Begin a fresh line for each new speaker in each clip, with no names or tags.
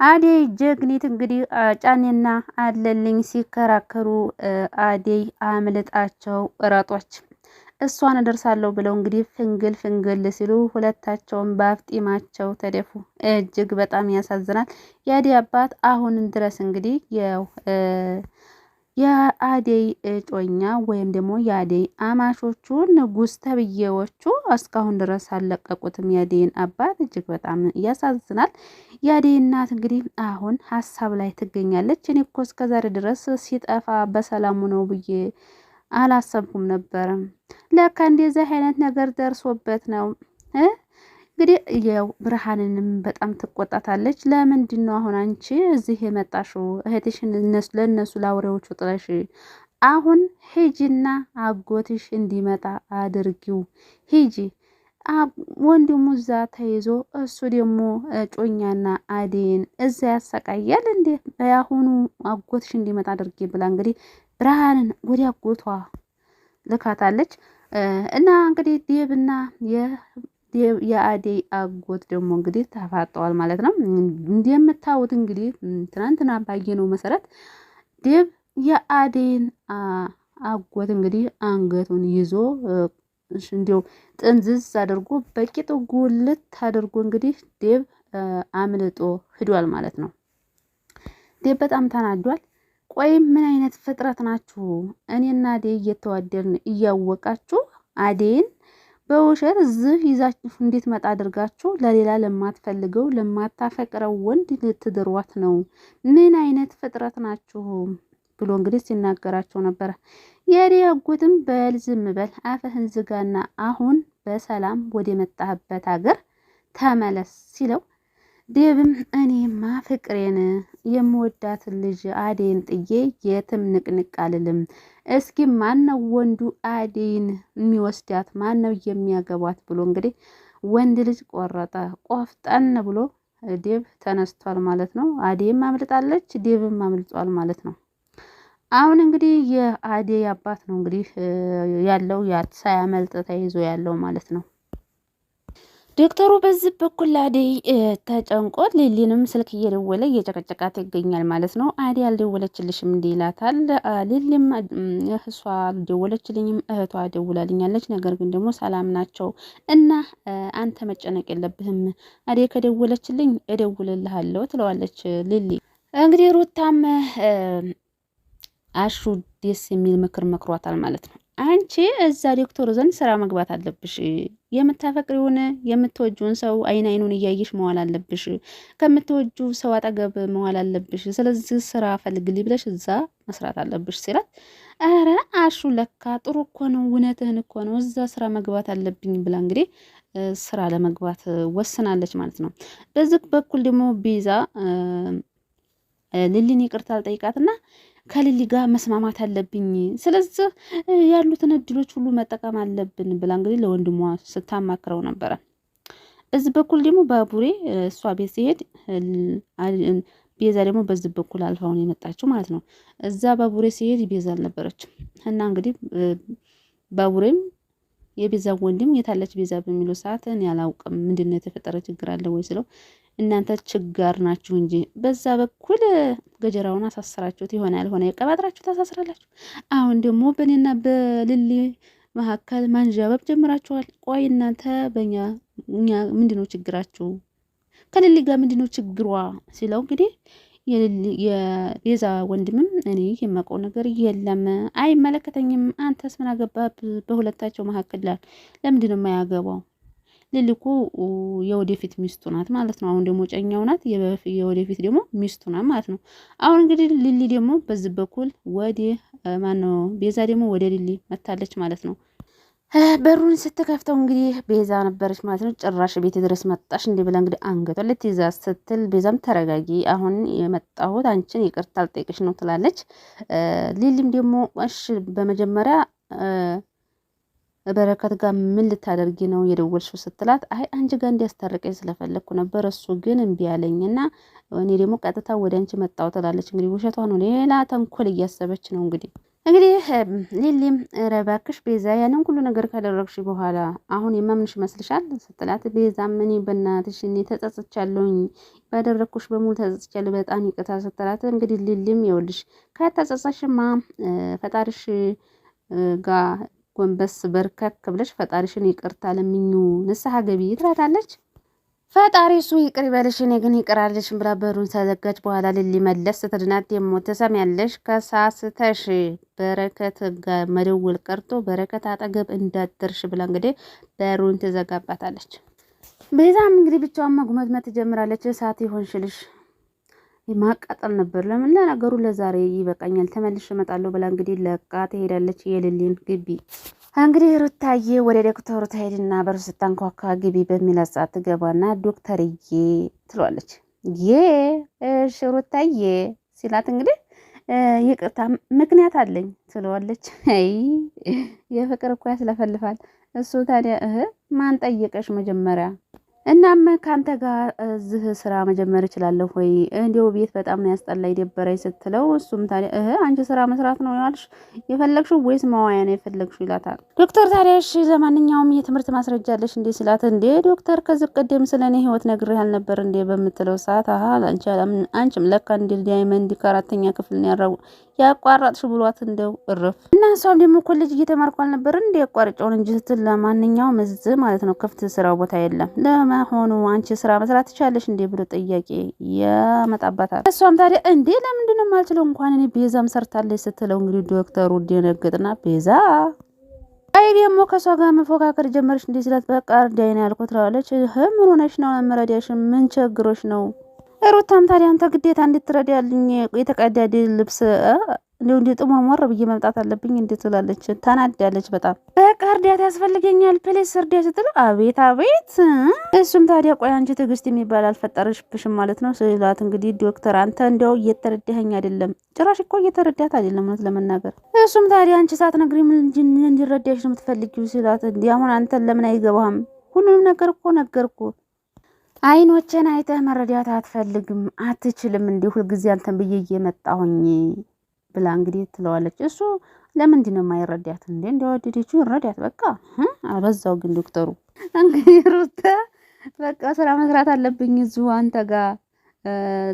አደይ ጀግኒት እንግዲህ ጫኔና አለልኝ ሲከራከሩ አደይ አምልጣቸው እረጦች እሷን እደርሳለሁ ብለው እንግዲህ ፍንግል ፍንግል ሲሉ ሁለታቸውም በአፍጢማቸው ተደፉ። እጅግ በጣም ያሳዝናል። የአደይ አባት አሁን ድረስ እንግዲህ የአደይ እጮኛ ወይም ደግሞ የአደይ አማሾቹ ንጉስ ተብዬዎቹ እስካሁን ድረስ አልለቀቁትም። የአደይን አባት እጅግ በጣም ያሳዝናል። የአደይ እናት እንግዲህ አሁን ሀሳብ ላይ ትገኛለች። እኔ እኮ እስከዛሬ ድረስ ሲጠፋ በሰላሙ ነው ብዬ አላሰብኩም ነበር። ለካ እንደዚህ አይነት ነገር ደርሶበት ነው። እንግዲህ ያው ብርሃንንም በጣም ትቆጣታለች። ለምንድን ነው አሁን አንቺ እዚህ የመጣሽው? እህትሽን ለእነሱ ለአውሬዎቹ ጥለሽ አሁን ሂጂና አጎትሽ እንዲመጣ አድርጊው። ሂጂ። ወንድሙ እዛ ተይዞ እሱ ደግሞ ጮኛና አደይን እዛ ያሰቃያል እንዴ? በያሁኑ አጎትሽ እንዲመጣ አድርጊ ብላ እንግዲህ ብርሃንን ወደ አጎቷ ልካታለች። እና እንግዲህ ዴብና የአደይ አጎት ደግሞ እንግዲህ ተፋጠዋል ማለት ነው። እንደምታዩት እንግዲህ ትናንትና ባየነው መሰረት ዴብ የአደይን አጎት እንግዲህ አንገቱን ይዞ እንዲው ጥንዝዝ አድርጎ በቂጡ ጉልት አድርጎ እንግዲህ ዴብ አምልጦ ሂዷል ማለት ነው። ዴብ በጣም ተናዷል። ቆይ ምን አይነት ፍጥረት ናችሁ? እኔና አደይ እየተዋደርን እያወቃችሁ አደይን በውሸት እዚህ ይዛችሁ እንዴት መጣ አድርጋችሁ ለሌላ ለማትፈልገው ለማታፈቅረው ወንድ ልትድሯት ነው? ምን አይነት ፍጥረት ናችሁ ብሎ እንግዲህ ሲናገራቸው ነበረ። የአደይ አጎትም በል ዝም በል አፍህን ዝጋና አሁን በሰላም ወደ መጣህበት ሀገር ተመለስ ሲለው ዴብም እኔማ ፍቅሬን የምወዳትን ልጅ አደይን ጥዬ የትም ንቅንቅ አልልም። እስኪ ማነው ወንዱ አደይን የሚወስዳት? ማነው የሚያገባት? ብሎ እንግዲህ ወንድ ልጅ ቆረጠ። ቆፍጠን ብሎ ዴብ ተነስቷል ማለት ነው። አደይም አምልጣለች፣ ዴብም አምልጧል ማለት ነው። አሁን እንግዲህ የአደይ አባት ነው እንግዲህ ያለው ሳያመልጥ ተይዞ ያለው ማለት ነው። ዶክተሩ በዚህ በኩል ለአደይ ተጨንቆ ሊሊንም ስልክ እየደወለ እየጨቀጨቃት ይገኛል ማለት ነው። አደይ አልደወለችልሽም እንዲህ ይላታል። ሊሊም እሷ አልደወለችልኝም እህቷ ደውላልኛለች፣ ነገር ግን ደግሞ ሰላም ናቸው እና አንተ መጨነቅ የለብህም አደይ ከደወለችልኝ እደውልልሃለሁ ትለዋለች ሊሊ። እንግዲህ ሩታም አሹ ደስ የሚል ምክር መክሯታል ማለት ነው። አንቺ እዛ ዶክተሩ ዘንድ ስራ መግባት አለብሽ። የምታፈቅሪውን የምትወጂውን ሰው አይን አይኑን እያየሽ መዋል አለብሽ። ከምትወጁ ሰው አጠገብ መዋል አለብሽ። ስለዚህ ስራ ፈልግልኝ ብለሽ እዛ መስራት አለብሽ ሲላት፣ ኧረ አሹ ለካ ጥሩ እኮ ነው፣ እውነትህን እኮ ነው፣ እዛ ስራ መግባት አለብኝ ብላ እንግዲህ ስራ ለመግባት ወስናለች ማለት ነው። በዚህ በኩል ደግሞ ቤዛ ሊሊን ይቅርታ አልጠይቃትና ከሊሊ ጋር መስማማት አለብኝ፣ ስለዚህ ያሉትን እድሎች ሁሉ መጠቀም አለብን ብላ እንግዲህ ለወንድሟ ስታማክረው ነበረ። በዚህ በኩል ደግሞ ባቡሬ እሷ ቤት ሲሄድ ቤዛ ደግሞ በዚህ በኩል አልፋውን የመጣችው ማለት ነው። እዛ ባቡሬ ሲሄድ ቤዛ አልነበረችም እና እንግዲህ ባቡሬም የቤዛ ወንድም የታለች ቤዛ በሚለው ሰዓት እኔ አላውቅም ምንድነው የተፈጠረ ችግር አለ ወይ ስለው እናንተ ችጋር ናችሁ እንጂ በዛ በኩል ገጀራውን አሳስራችሁት ይሆናል ያልሆነ የቀባጥራችሁ ታሳስራላችሁ። አሁን ደግሞ በእኔና በልሊ መካከል ማንዣበብ ጀምራችኋል። ቆይ እናንተ በእኛ ምንድነው ችግራችሁ? ከልሊ ጋር ምንድነው ችግሯ ሲለው እንግዲህ የቤዛ ወንድምም እኔ የማውቀው ነገር የለም አይመለከተኝም። አንተስ ምን አገባህ በሁለታቸው መካከል ለምንድነው የማያገባው? ሊሊ እኮ የወደፊት ሚስቱ ናት ማለት ነው። አሁን ደግሞ ጨኛው ናት፣ የወደፊት ደግሞ ሚስቱ ናት ማለት ነው። አሁን እንግዲህ ሊሊ ደግሞ በዚህ በኩል ወደ ማነው ቤዛ ደግሞ ወደ ሊሊ መታለች ማለት ነው። በሩን ስትከፍተው እንግዲህ ቤዛ ነበረች ማለት ነው። ጭራሽ ቤት ድረስ መጣሽ እንዲህ ብላ እንግዲህ አንገቷን ልትይዛ ስትል ቤዛም ተረጋጊ፣ አሁን የመጣሁት አንቺን ይቅርታ አልጠይቅሽ ነው ትላለች። ሊሊም ደግሞ እሺ በመጀመሪያ በረከት ጋር ምን ልታደርጊ ነው የደወልሽው ስትላት፣ አይ አንቺ ጋር እንዲያስታርቀኝ ስለፈለግኩ ነበር፣ እሱ ግን እምቢ አለኝና እኔ ደግሞ ቀጥታ ወደ አንቺ መጣሁ ትላለች። እንግዲህ ውሸቷ ነው፣ ሌላ ተንኮል እያሰበች ነው እንግዲህ እንግዲህ ሊሊም ኧረ እባክሽ ቤዛ ያንን ሁሉ ነገር ካደረግሽ በኋላ አሁን የማምንሽ ይመስልሻል ስትላት፣ ቤዛም እኔ በእናትሽ እኔ ተጸጽቻለሁኝ ባደረግኩሽ በሙሉ ተጸጽቻለሁ በጣም ይቅርታ ስትላት፣ እንግዲህ ሊሊም ይኸውልሽ ከተጸጸትሽማ ፈጣሪሽ ጋር ጎንበስ በርከክ ብለሽ ፈጣሪሽን ይቅርታ ለምኙ ንስሐ ገቢ ትላታለች። ፈጣሪ እሱ ይቅር ይበልሽ እኔ ግን ይቅር አልልሽም ብላ በሩን ተዘጋች። በኋላ ሊሊ መለስ ስትድናት ደግሞ ትሰሚያለሽ ከሳስተሽ በረከት ጋር መደወል ቀርቶ በረከት አጠገብ እንዳትደርሽ ብላ እንግዲህ በሩን ትዘጋባታለች። ቤዛም እንግዲህ ብቻዋን መጉመጥመጥ ትጀምራለች። እሳት ይሆንሽልሽ ማቃጠል ነበር። ለምን ለነገሩ ለዛሬ ይበቃኛል ተመልሼ እመጣለሁ ብላ እንግዲህ ለቃ ትሄዳለች የሊሊን ግቢ። እንግዲህ ሩታዬ ወደ ዶክተሩ ትሄድና በሩ ስታንኳኳ ግቢ በሚላት ሰዓት ትገባና ዶክተርዬ ትሏለች። እሺ ሩታዬ ሲላት እንግዲህ ይቅርታ ምክንያት አለኝ ትለዋለች። አይ የፍቅር እኮ ያስለፈልፋል። እሱ ታዲያ ማን ጠየቀሽ መጀመሪያ? እናም ካንተ ጋር እዚህ ስራ መጀመር እችላለሁ ወይ? እንዲው ቤት በጣም ነው ያስጠላኝ ደበረኝ ስትለው፣ እሱም ታዲያ አንቺ ስራ መስራት ነው ያልሽ የፈለግሽው ወይስ መዋያ ነው የፈለግሽው ይላታል። ዶክተር ታዲያ እሺ ለማንኛውም የትምህርት ማስረጃ አለሽ እንዴ ሲላት፣ እንዴ ዶክተር ከዚህ ቀደም ስለኔ ህይወት ነግሬህ አልነበር እንዴ በምትለው ሰዓት፣ አንቺም ለካ እንደ ዳይመንድ ከአራተኛ ክፍል ነው ያቋረጥሽ ብሏት እንደው እረፍ እና እሷም ደግሞ ኮሌጅ እየተማርኩ አልነበር እንዴ ያቋርጨውን እንጂ ስትል፣ ለማንኛውም እዚህ ማለት ነው ክፍት ስራው ቦታ የለም ለመሆኑ አንቺ ስራ መስራት ትቻለሽ እንዴ ብሎ ጥያቄ ያመጣባታል። እሷም ታዲያ እንዴ ለምንድን ነው የማልችለው እንኳን እኔ ቤዛም ሰርታለች ስትለው፣ እንግዲህ ዶክተሩ ደነገጥና ቤዛ አይ ደግሞ ከሷ ጋር መፎካከር ጀመርሽ እንዴ ሲላት፣ በቃ እርዳይና ያልኩት ትለዋለች። ምን ሆነሽ ነው መረዳሽ ምን ቸግሮሽ ነው? ሩታም ታዲያ አንተ ግዴታ እንድትረዳልኝ የተቀዳደ ልብስ እንዲ ጥሞር ብዬ መምጣት አለብኝ እንዴት ትላለች። ተናዳለች በጣም። በቃ እርዳታ ያስፈልገኛል ፕሌስ እርዳ ስትል፣ አቤት አቤት። እሱም ታዲያ ቆይ አንቺ ትዕግስት የሚባል አልፈጠረሽብሽም ማለት ነው ስላት፣ እንግዲህ ዶክተር አንተ እንዲያው እየተረዳኸኝ አይደለም፣ ጭራሽ እኮ እየተረዳት አይደለም እውነት ለመናገር። እሱም ታዲያ አንቺ ሳትነግሪኝ እንዲረዳሽ ነው የምትፈልጊው ሲላት፣ እንዲህ አሁን አንተን ለምን አይገባህም? ሁሉንም ነገር እኮ ነገርኩ። አይኖቼን አይተህ መረዳት አትፈልግም አትችልም፣ እንዲህ ሁልጊዜ አንተን ብዬ እየመጣሁኝ ብላ እንግዲህ ትለዋለች። እሱ ለምንድን ነው የማይረዳት እንዴ? እንደወደደችው ይረዳት በቃ። አበዛው ግን ዶክተሩ። እንግዲህ ሩታ በቃ ስራ መስራት አለብኝ እዚሁ አንተ ጋር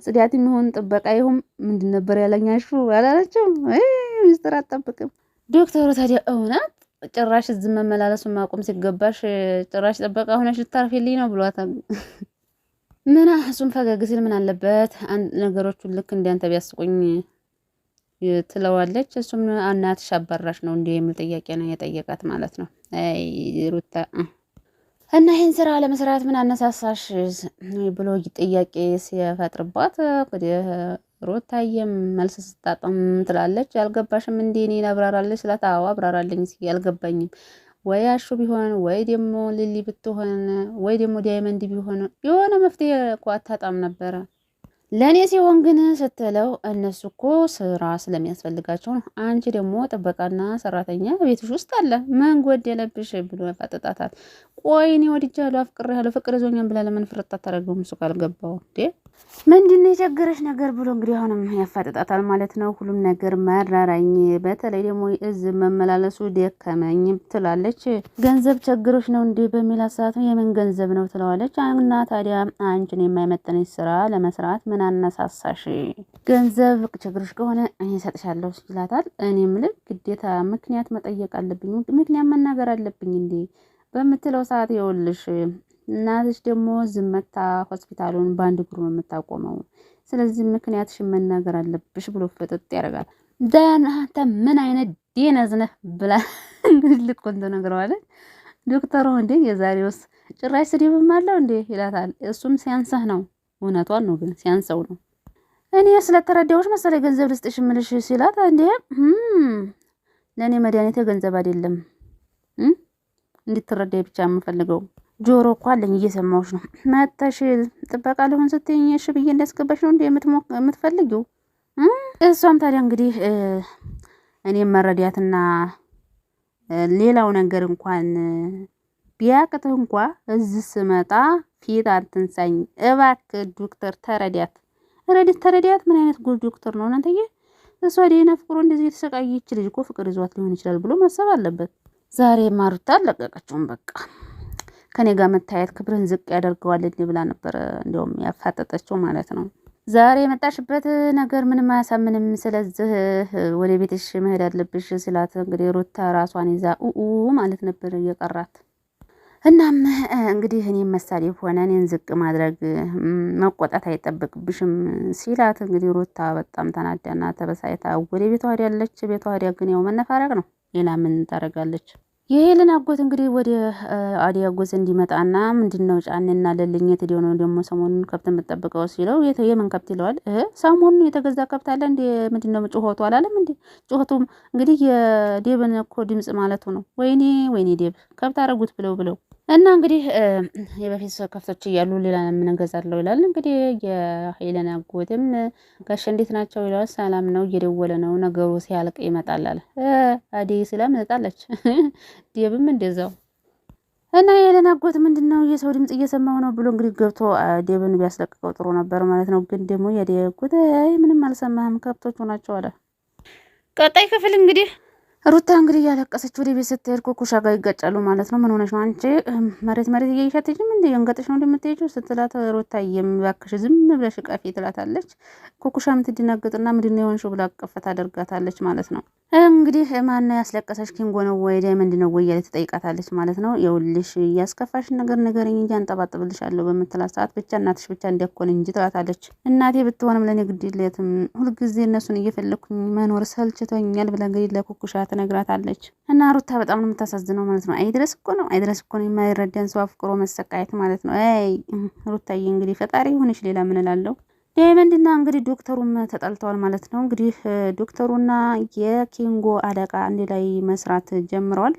ጽዳት የሚሆን ጥበቃ ይሁን ምንድን ነበር ያለኛሹ አላለችም። ሚስጥር አትጠብቅም። ዶክተሩ ታዲያ እውነት ጭራሽ እዚህ መመላለሱን ማቆም ሲገባሽ ጭራሽ ጥበቃ ሆነሽ ልታርፊልኝ ነው ብሏታል። ምን እሱም ፈገግ ሲል ምን አለበት ነገሮቹን ልክ እንዳንተ ቢያስቁኝ ትለዋለች። እሱም እናትሽ አባራሽ ነው እንዲህ የሚል ጥያቄ ነው የጠየቃት ማለት ነው። አይ ሩታ እና ይህን ስራ ለመስራት ምን አነሳሳሽ ብሎ ጥያቄ ሲፈጥርባት ሩታዬም መልስ ስታጣም ትላለች። ያልገባሽም እንዴ እኔን አብራራለች ስላት፣ አዎ አብራራልኝ ያልገባኝም ወይ አሹ ቢሆን ወይ ደግሞ ሊሊ ብትሆን ወይ ደግሞ ዳይመንድ ቢሆን የሆነ መፍትሄ እኮ አታጣም ነበረ ለኔ ሲሆን ግን ስትለው፣ እነሱ እኮ ስራ ስለሚያስፈልጋቸው ነው። አንቺ ደግሞ ጥበቃና ሰራተኛ ቤትሽ ውስጥ አለ ምን ጎደለብሽ ብሎ ያፋጥጣታል። ቆይ እኔ ወድጃለሁ አፍቅሬያለሁ ፍቅር ይዞኛል ብላ ለምን ፍርጥ አታደርገውም? እሱ ካልገባው እንዴ ምንድነው የቸገረሽ ነገር ብሎ እንግዲህ አሁንም ያፋጥጣታል ማለት ነው። ሁሉም ነገር መራራኝ፣ በተለይ ደግሞ እዚህ መመላለሱ ደከመኝ ትላለች። ገንዘብ ቸግሮሽ ነው እንዴ በሚላት ሰዓት የምን ገንዘብ ነው ትለዋለች። እና ታዲያ አንቺን የማይመጥንሽ ስራ ለመስራት ምን አነሳሳሽ? ገንዘብ ችግሮሽ ከሆነ እኔ እሰጥሻለሁ ይላታል። እኔም ልክ ግዴታ ምክንያት መጠየቅ አለብኝ ምክንያት መናገር አለብኝ እንዴ በምትለው ሰዓት ይኸውልሽ እናትሽ ደግሞ ዝመታ ሆስፒታሉን በአንድ እግሩ ነው የምታቆመው፣ ስለዚህ ምክንያትሽን መናገር አለብሽ ብሎ ፍጥጥ ያደርጋል። ዳያን አንተ ምን አይነት ዴነዝ ነህ ብላ ልክ ወንድ ነግረዋለች። ዶክተሩ እንዴ የዛሬውስ ጭራሽ ስድብም አለው እንዴ ይላታል። እሱም ሲያንሰህ ነው እውነቷን ነው ግን ሲያንሰው ነው። እኔ ስለተረዳሁሽ መሰለኝ ገንዘብ ልስጥሽ ምልሽ ሲላት፣ እንዴ ለእኔ መድኃኒቴ ገንዘብ አይደለም እንድትረዳኝ ብቻ የምፈልገው ጆሮ እኮ አለኝ እየሰማሁሽ ነው። መተሽ ጥበቃ ሊሆን ስትይኝ እሺ ብዬ እንዳስገባሽ ነው እንዴ የምትፈልጊው? እሷም ታዲያ እንግዲህ እኔም መረዳትና ሌላው ነገር እንኳን ቢያቅትህ እንኳ እዚህ ስመጣ ፊት አትንሳኝ እባክህ ዶክተር ተረዳት። ተረዳት ምን አይነት ጉድ ዶክተር ነው እናንተዬ? እሷ ዴና ፍቅሩ እንደዚህ የተሰቃየች ልጅ እኮ ፍቅር ይዟት ሊሆን ይችላል ብሎ ማሰብ አለበት። ዛሬ ማሩታ አለቀቀችውም። በቃ ከኔ ጋር መታየት ክብርን ዝቅ ያደርገዋል ብላ ነበር እንዲያውም ያፋጠጠችው ማለት ነው። ዛሬ የመጣሽበት ነገር ምንም አያሳምንም። ስለዚህ ወደ ቤትሽ መሄድ አለብሽ ስላት እንግዲህ ሩታ ራሷን ይዛ ማለት ነበር እየቀራት። እናም እንግዲህ እኔም መሳሌ ሆነ እኔን ዝቅ ማድረግ መቆጣት አይጠበቅብሽም ሲላት እንግዲህ ሩታ በጣም ተናዳና ተበሳይታ ወደ ቤቷ ሄዳለች። ቤቷ ሄዳ ግን ያው መነፋረቅ ነው፣ ሌላ ምን ታደርጋለች? የሄለን አጎት እንግዲህ ወደ አደይ አጎት እንዲመጣና ምንድነው ጫኔና ለልኝ የትዲው ነው ደግሞ ሰሞኑን ከብት የምትጠብቀው ሲለው የምን ከብት ይለዋል። ሰሞኑን የተገዛ ከብት አለ እንዴ? ምንድነው ጩኸቱ አላለም እንዴ? ጩኸቱም እንግዲህ የዴብን እኮ ድምጽ ማለቱ ነው። ወይኔ ወይኔ ዴብ ከብት አረጉት ብለው እና እንግዲህ የበፊት ከብቶች እያሉ ሌላ ምን እንገዛለሁ ይላል። እንግዲህ የሄለን አጎትም ጋሽ እንዴት ናቸው ይለዋል። ሰላም ነው እየደወለ ነው ነገሩ ሲያልቅ ይመጣል አለ። አደይ ስለምጣለች ዴብም እንደዛው እና የሄለን አጎት ምንድነው የሰው ድምጽ እየሰማሁ ነው ብሎ እንግዲህ ገብቶ ዴብን ቢያስለቅቀው ጥሩ ነበር ማለት ነው። ግን ደግሞ የአደይ አጎት ምንም አልሰማህም ከብቶቹ ናቸው አለ። ቀጣይ ክፍል እንግዲህ ሩታ እንግዲህ እያለቀሰች ወደ ቤት ስትሄድ ኮኩሻ ጋር ይጋጫሉ ማለት ነው። ምን ሆነሽ ነው አንቺ መሬት እያይሻትጅም እንደ የንገጥሽ ነው እንደምትሄጂው ስትላት ሩታ እባክሽ ዝም ብለሽ ቀፊ ትላታለች። ኮኩሻ የምትደናገጥና ምንድነው የሆንሽው ብላ አቀፈት አደርጋታለች ማለት ነው። እንግዲህ ማን ያስለቀሰሽ ኪንጎ ነው ወይ ዳይመንድ ነው ወይ እያለች ትጠይቃታለች ማለት ነው። የውልሽ እያስከፋሽ ነገር ንገረኝ እንጂ አንጠባጥብልሻለሁ በምትላት ሰዓት ብቻ እናትሽ ብቻ እንዲያኮን እንጂ ትላታለች። እናቴ ብትሆንም ለእኔ ግድ የላትም ሁልጊዜ እነሱን እየፈለኩኝ መኖር ሰልችቶኛል ብላ እንግዲህ ለኮኩሻ ትነግራታለች። እና ሩታ በጣም ነው የምታሳዝነው ማለት ነው። አይድረስ እኮ ነው የማይረዳን ሰው አፍቅሮ መሰቃየት ማለት ነው። ሩታዬ እንግዲህ ፈጣሪ ሆነሽ ሌላ ምን እላለሁ። ዳይመንድና እንግዲህ ዶክተሩም ተጣልተዋል ማለት ነው። እንግዲህ ዶክተሩና የኪንጎ አለቃ አንድ ላይ መስራት ጀምረዋል።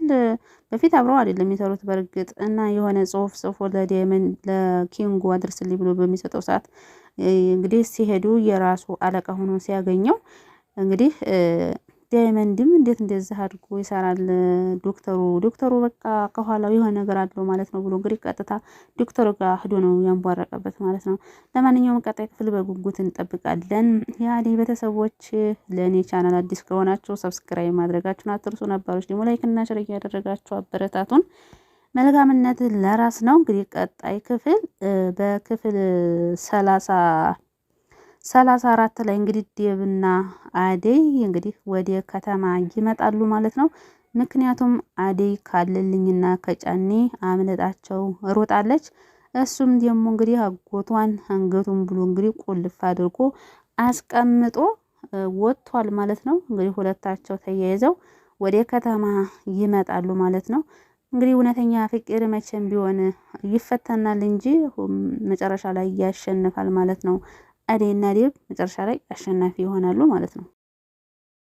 በፊት አብረው አይደለም የሚሰሩት በእርግጥ እና የሆነ ጽሁፍ ጽፎ ለዳይመንድ ለኪንጎ አድርስልኝ ብሎ በሚሰጠው ሰዓት እንግዲህ ሲሄዱ የራሱ አለቃ ሆኖ ሲያገኘው እንግዲህ ዳይመንድም እንዴት እንደዚህ አድርጎ ይሰራል ዶክተሩ በቃ ከኋላው የሆነ ነገር አለው ማለት ነው ብሎ እንግዲህ ቀጥታ ዶክተሩ ጋር ሄዶ ነው ያንቧረቀበት ማለት ነው። ለማንኛውም ቀጣይ ክፍል በጉጉት እንጠብቃለን። የአደይ ቤተሰቦች ለእኔ ቻናል አዲስ ከሆናችሁ ሰብስክራይብ ማድረጋችሁን አትርሱ። ነባሮች ደግሞ ላይክ እና ሼር እያደረጋችሁ አበረታቱን። መልካምነት ለራስ ነው። እንግዲህ ቀጣይ ክፍል በክፍል 34 ላይ እንግዲህ ዴብና አደይ እንግዲህ ወደ ከተማ ይመጣሉ ማለት ነው። ምክንያቱም አደይ ካለልኝና ከጫኔ አምለጣቸው ሮጣለች። እሱም ደግሞ እንግዲህ አጎቷን አንገቱን ብሎ እንግዲህ ቁልፍ አድርጎ አስቀምጦ ወጥቷል ማለት ነው። እንግዲህ ሁለታቸው ተያይዘው ወደ ከተማ ይመጣሉ ማለት ነው። እንግዲህ እውነተኛ ፍቅር መቼም ቢሆን ይፈተናል እንጂ መጨረሻ ላይ ያሸንፋል ማለት ነው። አደይና ዴብ መጨረሻ ላይ አሸናፊ ይሆናሉ ማለት ነው።